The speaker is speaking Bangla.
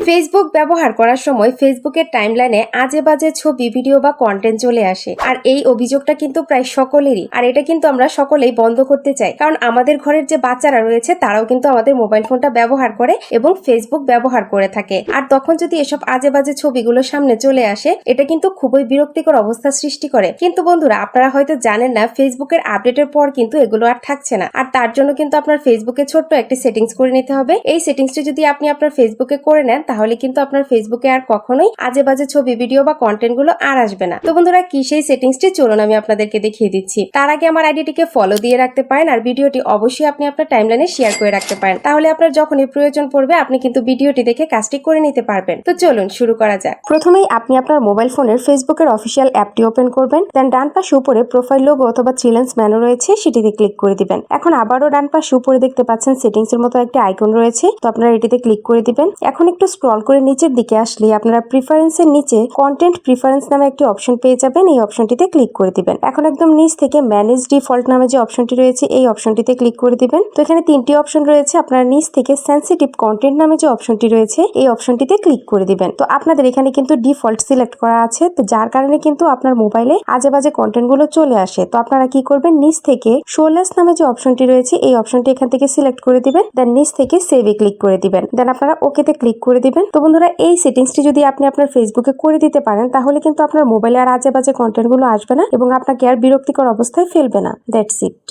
ফেসবুক ব্যবহার করার সময় ফেসবুকের টাইমলাইনে আজে বাজে ছবি, ভিডিও বা কন্টেন্ট চলে আসে। আর এই অভিযোগটা কিন্তু প্রায় সকলেরই। আর এটা কিন্তু আমরা সকলেই বন্ধ করতে চাই, কারণ আমাদের ঘরের যে বাচ্চারা রয়েছে তারাও কিন্তু আমাদের মোবাইল ফোনটা ব্যবহার করে এবং ফেসবুক ব্যবহার করে থাকে। আর তখন যদি এসব আজে বাজে ছবিগুলো সামনে চলে আসে, এটা কিন্তু খুবই বিরক্তিকর অবস্থা সৃষ্টি করে। কিন্তু বন্ধুরা, আপনারা হয়তো জানেন না, ফেসবুকের আপডেটের পর কিন্তু এগুলো আর থাকছে না। আর তার জন্য কিন্তু আপনার ফেসবুকে ছোট্ট একটি সেটিংস করে নিতে হবে। এই সেটিংসটি যদি আপনি আপনার ফেসবুকে করে নেন, তাহলে কিন্তু আপনার ফেসবুকে আর কখনোই আজে বাজে ছবি, ভিডিও বা কন্টেন্ট গুলো আর আসবে না। তো বন্ধুরা, কি সেই সেটিংসটি চলুন আমি আপনাদেরকে দেখিয়ে দিচ্ছি। তার আগে আমার আইডিটিকে ফলো দিয়ে রাখতে পারেন, আর ভিডিওটি অবশ্যই আপনি আপনার টাইমলাইনে শেয়ার করে রাখতে পারেন। তাহলে আপনার যখনই প্রয়োজন পড়বে আপনি কিন্তু ভিডিওটি দেখে কাজটি করে নিতে পারবেন। তো চলুন শুরু করা যাক। প্রথমেই আপনি আপনার মোবাইল ফোনের ফেসবুকের অফিসিয়াল অ্যাপটি ওপেন করবেন। দেন ডান পাশে উপরে প্রোফাইল লোগো অথবা থ্রি লাইন্স মেনু রয়েছে, সেটিতে ক্লিক করে দিবেন। এখন আবারও ডান পাশে উপরে দেখতে পাচ্ছেন সেটিংস এর মতো একটি আইকন রয়েছে, তো আপনারা এটিতে ক্লিক করে দিবেন। এখন একটু স্ক্রল করে নিচের দিকে আসলে আপনারা প্রিফারেন্সের নিচে কন্টেন্ট প্রিফারেন্স নামে একটি অপশন পেয়ে যাবেন। এই অপশনটিতে ক্লিক করে দিবেন। এখন একদম নিচ থেকে ম্যানেজ ডিফল্ট নামে যে অপশনটি রয়েছে, এই অপশনটিতে ক্লিক করে দিবেন। তো এখানে তিনটি অপশন রয়েছে, আপনারা নিচ থেকে সেনসিটিভ কন্টেন্ট নামে যে অপশনটি রয়েছে, এই অপশনটিতে ক্লিক করে দিবেন। তো আপনাদের এখানে কিন্তু ডিফল্ট সিলেক্ট করা আছে, তো যার কারণে কিন্তু আপনার মোবাইলে আজে বাজে কন্টেন্ট গুলো চলে আসে। তো আপনারা কি করবেন, নিচ থেকে শোলেস নামে যে অপশনটি রয়েছে, এই অপশনটি এখান থেকে সিলেক্ট করে দিবেন। দেন নিচ থেকে সেভে ক্লিক করে দিবেন। দেন আপনারা ওকেতে ক্লিক করে দিবেন। তো বন্ধুরা, এই সেটিংসটি যদি আপনি আপনার ফেসবুকে করে দিতে পারেন, তাহলে কিন্তু আপনার মোবাইলে আর আজে বাজে কন্টেন্ট গুলো আসবে না এবং আপনাকে আর বিরক্তিকর অবস্থায় ফেলবে না। That's it.